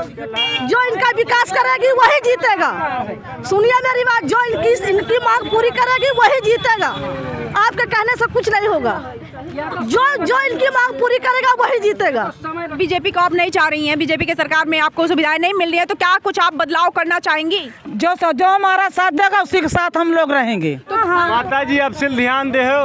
जो इनका विकास करेगी वही जीतेगा। सुनिए मेरी बात, जो इनकी मांग पूरी करेगी वही जीतेगा। आपके कहने से कुछ नहीं होगा। जो इनकी मांग पूरी करेगा वही जीतेगा। बीजेपी को आप नहीं चाह रही हैं, बीजेपी के सरकार में आपको सुविधाएं नहीं मिल रही है, तो क्या कुछ आप बदलाव करना चाहेंगी? जो हमारा साथ देगा उसी के साथ हम लोग रहेंगे। माता जी अब सिर्फ ध्यान दे हो,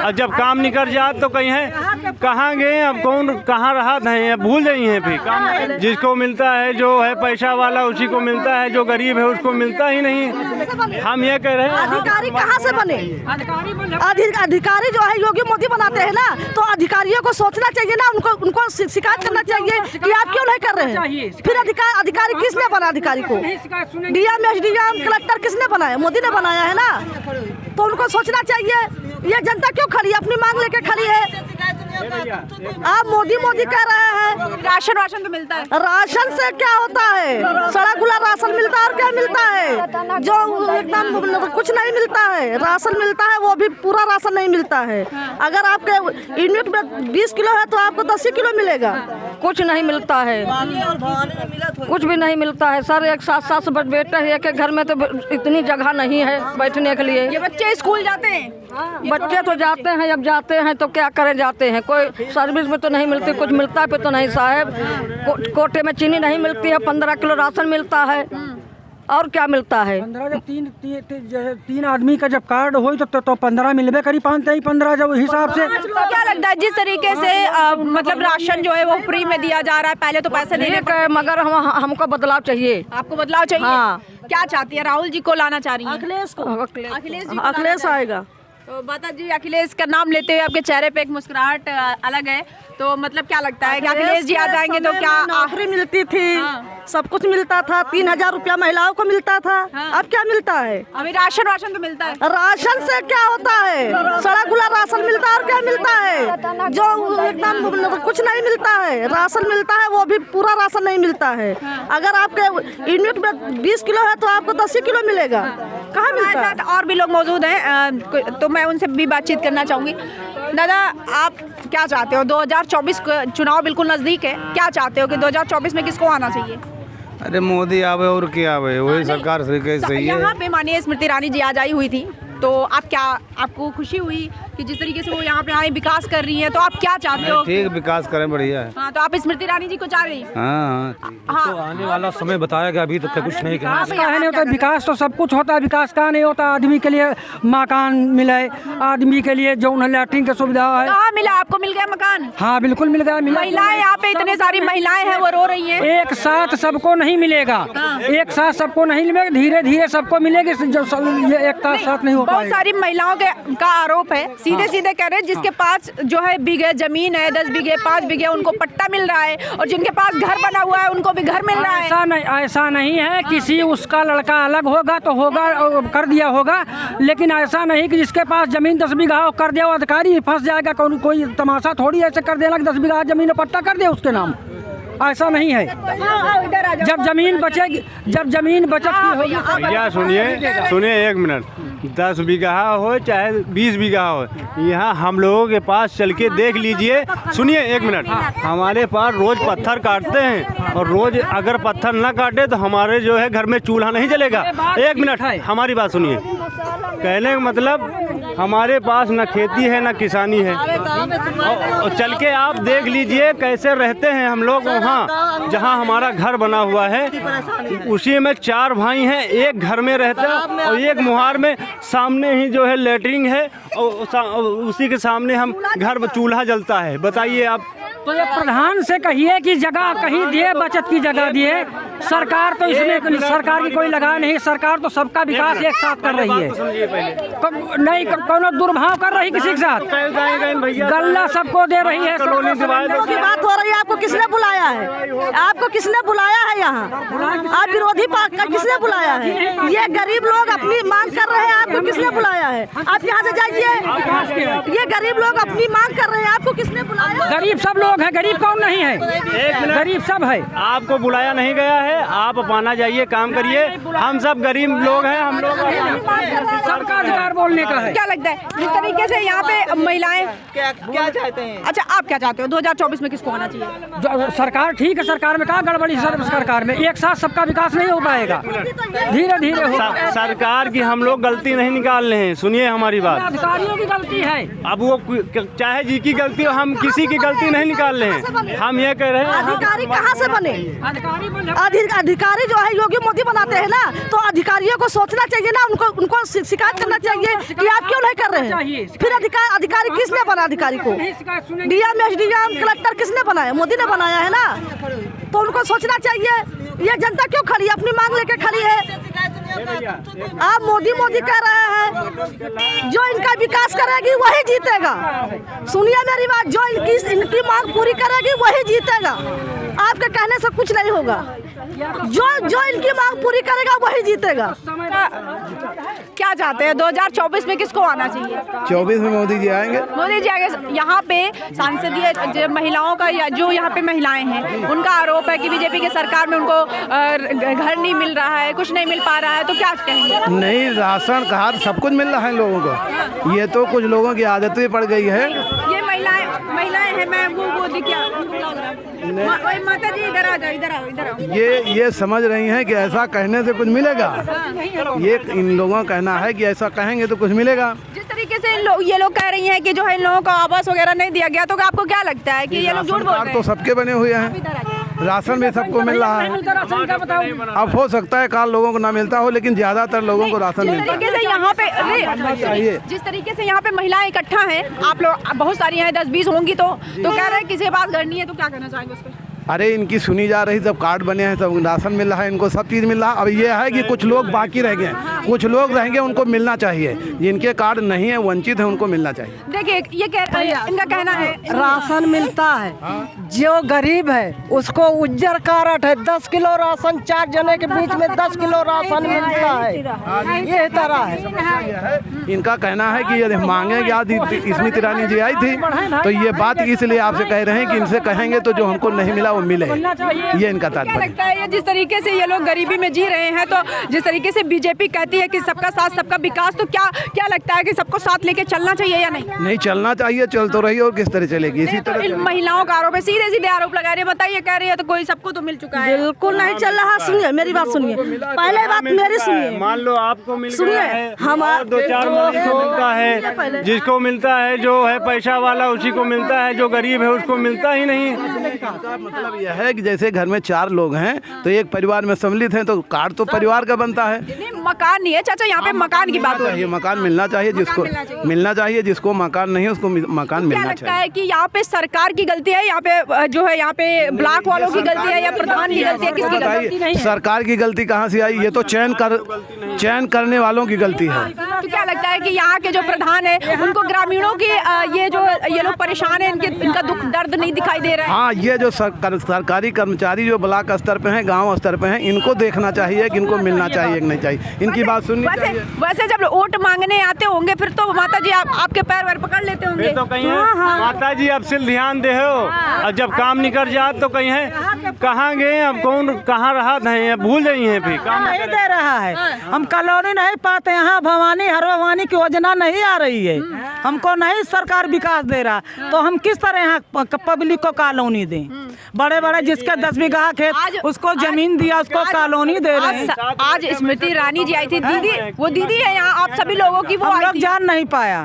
और जब काम निकल जाए तो कहीं है कहाँ गए, अब कौन कहाँ रहा है, भूल जाइए हैं। फिर काम जिसको मिलता है, जो है पैसा वाला उसी को मिलता है, जो गरीब है उसको मिलता ही नहीं। हम ये कह रहे हैं अधिकारी कहाँ से बने? अधिकारी जो है योगी मोदी बनाते हैं ना, तो अधिकारियों को सोचना चाहिए ना, उनको शिकायत करना चाहिए कि आप क्यों नहीं कर रहे हैं। फिर अधिकारी किसने बना? अधिकारी को डीएम एसडीएम कलेक्टर किसने बनाया? मोदी ने बनाया है ना। तो उनको सोचना चाहिए, ये जनता क्यों खड़ी है, अपनी मांग लेके खड़ी है। आप मोदी कह रहे हैं। राशन तो मिलता है। राशन से क्या होता है? सड़ा गुला राशन मिलता है और क्या मिलता है? जो एकदम कुछ नहीं मिलता है। राशन मिलता है, वो भी पूरा राशन नहीं मिलता है। अगर आपके यूनिट में 20 किलो है तो आपको 10 किलो मिलेगा। कुछ नहीं मिलता है, कुछ भी नहीं मिलता है सर। एक साथ बेटे हैं, एक घर में तो इतनी जगह नहीं है बैठने के लिए। ये बच्चे स्कूल जाते हैं? बच्चे तो जाते हैं, अब जाते हैं तो क्या करें, जाते हैं। कोई सर्विस में तो नहीं मिलती, कुछ मिलता है पे तो नहीं साहब। कोटे में चीनी नहीं मिलती है, 15 किलो राशन मिलता है, और क्या मिलता है? 15 जब तीन आदमी का जब कार्ड हो तो 15 मिलबे करी, 15 जब हिसाब से। क्या लगता है जिस तरीके से मतलब राशन जो है वो फ्री में दिया जा रहा है, पहले तो पैसे देने का, मगर हमको बदलाव चाहिए। आपको बदलाव चाहिए? हाँ। क्या चाहती है? राहुल जी को लाना चाह रही है? अखिलेश आएगा। तो माता जी, अखिलेश का नाम लेते हुए आपके चेहरे पे एक मुस्कुराहट अलग है, तो मतलब क्या लगता है कि अखिलेश जी आ जाएंगे तो क्या नौकरी मिलती थी? हाँ। सब कुछ मिलता था, 3000 रुपया महिलाओं को मिलता था। हाँ। अब क्या मिलता है? अभी राशन तो मिलता है। राशन से क्या होता है? सड़ा गुला राशन मिलता है और क्या मिलता है? जो एकदम कुछ नहीं मिलता है। राशन मिलता है, वो भी पूरा राशन नहीं मिलता है। अगर आपके यूनिट में 20 किलो है तो आपको 10 किलो मिलेगा। कहाँ मिलता है? और भी लोग मौजूद हैं, तो मैं उनसे भी बातचीत करना चाहूंगी। दादा, आप क्या चाहते हो? 2024 चुनाव बिल्कुल नजदीक है, क्या चाहते हो कि 2024 में किसको आना चाहिए? अरे मोदी आवे और क्या आवे, वही सरकार सही है। यहाँ पे माननीय स्मृति ईरानी जी आज आई हुई थी, तो आपको खुशी हुई कि जिस तरीके से वो यहाँ पे आए विकास कर रही हैं, तो आप क्या चाहते हो? ठीक, विकास करें, बढ़िया है। हाँ, तो आप स्मृति ईरानी जी को चाह रही हैं? हाँ। तो आने वाला समय बताएगा, अभी तक कुछ नहीं कहा। नहीं होता विकास, तो सब कुछ होता है, विकास का नहीं होता। आदमी के लिए मकान मिले, आदमी के लिए जो लैट्रिन की सुविधा है। कहाँ मिला आपको? मिल गया मकान? हाँ बिल्कुल मिल गया। महिलाएं यहाँ पे इतने सारी महिलाएं हैं, वो रो रही हैं। एक साथ सबको नहीं मिलेगा, एक साथ सबको नहीं मिलेगा, धीरे धीरे सबको मिलेगी। जो ये एक साथ नहीं हो पाएगा। बहुत सारी महिलाओं का आरोप है, सीधे कह रहे हैं, जिसके पास जो है बीघे जमीन है, 10 बीघे 5 बीघे, उनको पट्टा मिल रहा है, और जिनके पास घर बना हुआ है उनको भी घर मिल रहा है। ऐसा नहीं है। किसी उसका लड़का अलग होगा तो होगा, कर दिया होगा, लेकिन ऐसा नहीं कि जिसके पास जमीन 10 बीघा हो कर दिया, अधिकारी फंस जाएगा। कोई तमाशा थोड़ी ऐसे कर देना कि 10 बीघा जमीन पट्टा कर दे उसके नाम। ऐसा नहीं है। जब जमीन बचेगी, जब जमीन बचेगी। भैया सुनिए 1 मिनट। 10 बीघा हो चाहे 20 बीघा हो, यहाँ हम लोगों के पास चल के देख लीजिए। सुनिए 1 मिनट। हमारे पास रोज पत्थर काटते हैं, और रोज अगर पत्थर ना काटे तो हमारे जो है घर में चूल्हा नहीं जलेगा। 1 मिनट, हमारी बात सुनिए। कहने का मतलब हमारे पास न खेती है न किसानी है, और चल के आप देख लीजिए कैसे रहते हैं हम लोग। वहाँ जहाँ हमारा घर बना हुआ है उसी में 4 भाई हैं, एक घर में रहते हैं, और एक मुहार में सामने ही जो है लेटरिन है, और उसी के सामने हम घर चूल्हा जलता है। बताइए आप। तो ये प्रधान से कहिए कि जगह कहीं दिए, बचत की जगह दिए। सरकार तो इसमें सरकार की कोई लगा नहीं। सरकार तो सबका विकास एक साथ कर रही है, नहीं कोनो दुर्भाव कर रही किसी के साथ। गल्ला सबको दे रही है। की बात हो रही है, आपको किसने बुलाया है? आपको किसने बुलाया है यहाँ? आप विरोधी पार्टी का किसने बुलाया है? ये गरीब लोग अपनी मांग कर रहे हैं, आपको किसने बुलाया है? आप यहाँ से जाइए। ये गरीब लोग अपनी मांग कर रहे हैं, आपको किसने बुलाया? गरीब सब लोग लोग हैं, गरीब कौन नहीं है? गरीब सब है। आपको बुलाया नहीं गया है, आप अपना जाइए, काम करिए। हम सब गरीब लोग हैं, हम लोग सबका अधिकार बोलने का है। क्या लगता है जिस तरीके से यहाँ पे महिलाएं क्या चाहते हैं? अच्छा, आप क्या चाहते हो 2024 में किसको आना चाहिए? सरकार ठीक है, सरकार में कहाँ गड़बड़ी? सरकार में एक साथ सबका विकास नहीं हो पाएगा, धीरे धीरे होगा। सरकार की हम लोग गलती नहीं निकाल रहे हैं, सुनिए हमारी बात। अधिकारियों की गलती है। अब वो चाहे जी की गलती हो, हम किसी की गलती नहीं निकाल रहे हैं। हम ये कह रहे हैं अधिकारी कहाँ से बने? अधिकारी जो है योगी मोदी बनाते हैं ना, तो अधिकारियों को सोचना चाहिए ना, उनको शिकायत करना चाहिए कि आप क्यों नहीं कर रहे हैं। फिर अधिकारी किसने बना? अधिकारी को डीएम, एसडीएम, कलेक्टर किसने बनाया? मोदी ने बनाया है ना, तो उनको सोचना चाहिए। ये जनता क्यों खड़ी है? अपनी मांग लेके खड़ी है। आप मोदी मोदी कह रहे हैं, जो इनका विकास करेगी वही जीतेगा। सुनिए मेरी बात, जो इनकी मांग पूरी करेगी वही जीतेगा। आपके कहने से कुछ नहीं होगा। जो इनकी मांग पूरी करेगा वही जीतेगा। क्या चाहते हैं 2024 में किसको आना चाहिए? 24 में मोदी जी आएंगे। मोदी जी आगे। यहाँ पे सांसदीय जो महिलाओं का या जो यहाँ पे महिलाएं हैं, उनका आरोप है कि बीजेपी की सरकार में उनको घर नहीं मिल रहा है, कुछ नहीं मिल पा रहा है, तो क्या कहेंगे? नहीं, राशन कार्ड सब कुछ मिल रहा है लोगों को। ये तो कुछ लोगों की आदत भी पड़ गई है। ये महिलाएं हैं, मैं वो दिखा माता जी, इधर आ जाओ, इधर आओ। ये समझ रही हैं कि ऐसा कहने से कुछ मिलेगा। ये इन लोगों का कहना है कि ऐसा कहेंगे तो कुछ मिलेगा। जिस तरीके से ये लोग कह रही हैं कि जो है इन लोगों को आवास वगैरह नहीं दिया गया, तो आपको क्या लगता है कि ये लोग झूठ बोल रहे हैं? तो सबके बने हुए हैं, राशन भी सबको मिल रहा है। अब हो सकता है कार्ड लोगों को ना मिलता हो, लेकिन ज्यादातर लोगों को राशन मिलता है। जिस तरीके से यहाँ पे महिलाएं इकट्ठा हैं, आप लोग बहुत सारी हैं, 10-20 होंगी, तो कह रहे हैं किसी के पास घर नहीं है, तो क्या कहना चाहेंगे उस पर? अरे इनकी सुनी जा रही, सब कार्ड बने हैं, सब राशन मिल रहा है, इनको सब चीज़ मिल रहा है। अब ये है कि कुछ लोग बाकी रह गए, कुछ लोग रहेंगे, उनको मिलना चाहिए। जिनके कार्ड नहीं है, वंचित है, उनको मिलना चाहिए। देखिए, इनका कहना है राशन मिलता है, जो गरीब है उसको उज्जर कार्ड है, 10 किलो राशन 4 जने के बीच में 10 किलो राशन मिलता है। ये तरह है। इनका कहना है कि यदि मांगेंगे, आज स्मृति ईरानी जी आई थी, तो ये बात इसलिए आपसे कह रहे हैं कि इनसे कहेंगे तो जो हमको नहीं मिला मिले। ये इनका तात्पर्य। क्या लगता है, ये जिस तरीके से ये लोग गरीबी में जी रहे हैं, तो जिस तरीके से बीजेपी कहती है कि सबका साथ सबका विकास, तो क्या लगता है कि सबको साथ लेके चलना चाहिए या नहीं? नहीं चलना चाहिए, चल तो रही है, और किस तरह चलेगी? इसी तरह इन महिलाओं का आरोप है, सीधे आरोप लगा रही है। बताइए, कह रही है तो कोई सबको तो मिल चुका है। बिल्कुल नहीं चल रहा। सुनिए मेरी बात, सुनिए पहले बात मेरी सुनिए। मान लो आपको मिल सुनिए, गया है, हम 2-4 महीने को मिलता है। जिसको मिलता है, जो है पैसा वाला उसी को मिलता है, जो गरीब है उसको मिलता ही नहीं। मतलब यह है कि जैसे घर में 4 लोग हैं, तो एक परिवार में सम्मिलित हैं, तो कार्ड तो परिवार का बनता है। नहीं, मकान नहीं है चाचा, यहाँ पे मकान की बात हो रही है। मकान मिलना चाहिए, जिसको मकान नहीं है उसको मकान मिलना चाहिए। लगता है कि यहाँ पे सरकार की गलती है, यहाँ पे जो है यहाँ पे ब्लॉक वालों की गलती है या प्रधान की गलती है? किसकी गलती है? सरकार की गलती कहाँ से आई? ये तो चयन करने वालों की गलती है। तो क्या लगता है कि यहाँ के जो प्रधान है, उनको ग्रामीणों की ये लोग परेशान है, इनका दुख दर्द नहीं दिखाई दे रहा है? हाँ, ये जो सरकारी कर्मचारी जो ब्लॉक स्तर पे हैं, गांव स्तर पे हैं, इनको देखना चाहिए कि इनको मिलना चाहिए कि नहीं चाहिए। इनकी बात सुननी चाहिए। वैसे जब वोट मांगने आते होंगे, फिर तो माता जी आपके पैर वैर पकड़ लेते होंगे। तो कहीं माता जी अब सिर्फ ध्यान दे हो, और जब काम निकल जाए तो कहीं है कहाँ गए, अब कौन कहाँ रहा है, भूल गई है। फिर काम नहीं दे रहा है, हम कॉलोनी नहीं पाते, यहाँ भवानी हर भवानी की योजना नहीं आ रही है, हमको नहीं सरकार विकास दे रहा, तो हम किस तरह यहाँ पब्लिक को कॉलोनी दें? बड़े बड़े जिसका 10 बीघा खेत, उसको जमीन दिया, उसको कॉलोनी दे रहे हैं। आज स्मृति ईरानी जी आई थी, दीदी, वो दीदी है यहाँ, आप सभी लोगों की वो हम लोग जान नहीं पाया,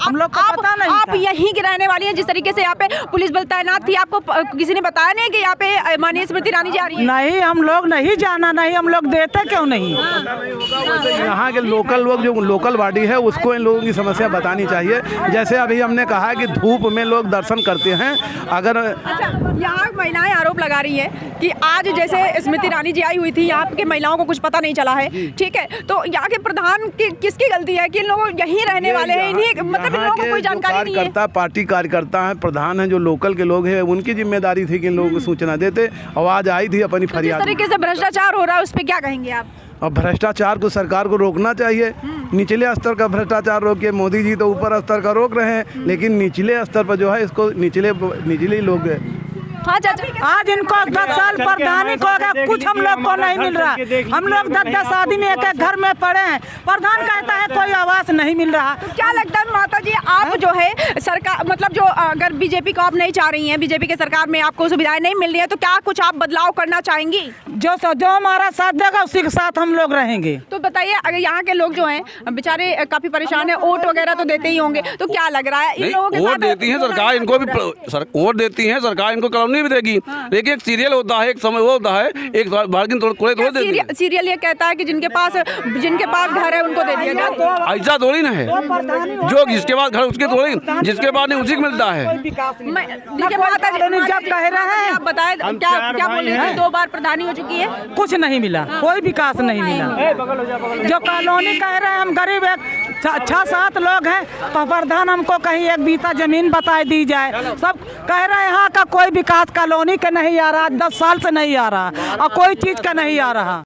हम लोग को पता नहीं। आप यहीं की रहने वाली हैं, जिस तरीके से यहाँ पे पुलिस बल तैनात थी, आपको किसी ने बताया नहीं कि यहाँ पे माननीय स्मृति ईरानी जी आ रही है? नहीं, हम लोग नहीं जाना, नहीं हम लोग देते क्यों नहीं? यहाँ के लोकल लोग, जो लोकल बॉडी है, उसको इन लोगों की समस्या बतानी चाहिए। जैसे अभी हमने कहा कि धूप में लोग दर्शन करते हैं, अगर यहाँ महिलाएं आरोप लगा रही है कि आज जैसे स्मृति ईरानी जी आई हुई थी, यहाँ के महिलाओं को कुछ पता नहीं चला है, ठीक है, तो यहाँ के प्रधान की किसकी गलती है कि इन लोग यहीं रहने वाले हैं, इन्हीं मतलब इन लोगों को कोई जानकारी नहीं है? पार्टी कार्यकर्ता है, प्रधान है, जो लोकल के लोग हैं, उनकी जिम्मेदारी थी कि इन लोगों को सूचना देते। आवाज आई थी अपनी फरियाद। जिस तरीके से भ्रष्टाचार हो रहा है, उस पर क्या कहेंगे आप? और भ्रष्टाचार को सरकार को रोकना चाहिए। निचले स्तर का भ्रष्टाचार रोके, मोदी जी तो ऊपर स्तर का रोक रहे हैं, लेकिन निचले स्तर पर जो है इसको निचले लोग हाँ चाचा, आज इनको 10 साल प्रधानी को अगर कुछ हम लोग को नहीं मिल रहा। हम लोग 10-10 आदमी एक एक घर में पड़े हैं, प्रधान कहता है कोई आवास नहीं मिल रहा। तो क्या लगता है माता जी, आप जो है सरकार मतलब जो अगर बीजेपी को आप नहीं चाह रही हैं, बीजेपी के सरकार में आपको सुविधाएं नहीं मिल रही है, तो क्या कुछ आप बदलाव करना चाहेंगी? जो हमारा साथ देगा उसी के साथ हम लोग रहेंगे। तो बताइए, अगर यहाँ के लोग जो हैं बेचारे काफी परेशान है, वोट वगैरह तो देते ही होंगे, तो क्या लग रहा है इन लोगों के वोट साथ? देती है सरकार, इनको भी वोट देती है सरकार, इनको कॉलोनी भी देगी, लेकिन एक सीरियल होता है, एक समय वो होता है, एक बार्गिन थोड़े देती है। सीरियल ये कहता है कि जिनके पास घर है उनको दे दिया जाए। ऐसा थोड़ी ना है, जो जिसके पास घर उसके थोड़ी, जिसके पास नहीं उसी को मिलता है। देखिए माता जी जब कह रहे हैं, आप बताएं क्या बोल रहे हैं? 2 बार प्रधानी हो चुकी है, कुछ नहीं मिला, कोई विकास नहीं मिला। जो कॉलोनी कह रहे हैं, हम गरीब 6-7 लोग हैं, प्रधान हमको कहीं एक बीता जमीन बताई दी जाए। सब कह रहे हैं यहाँ का कोई विकास कॉलोनी का नहीं आ रहा, 10 साल से नहीं आ रहा और कोई चीज का नहीं आ रहा।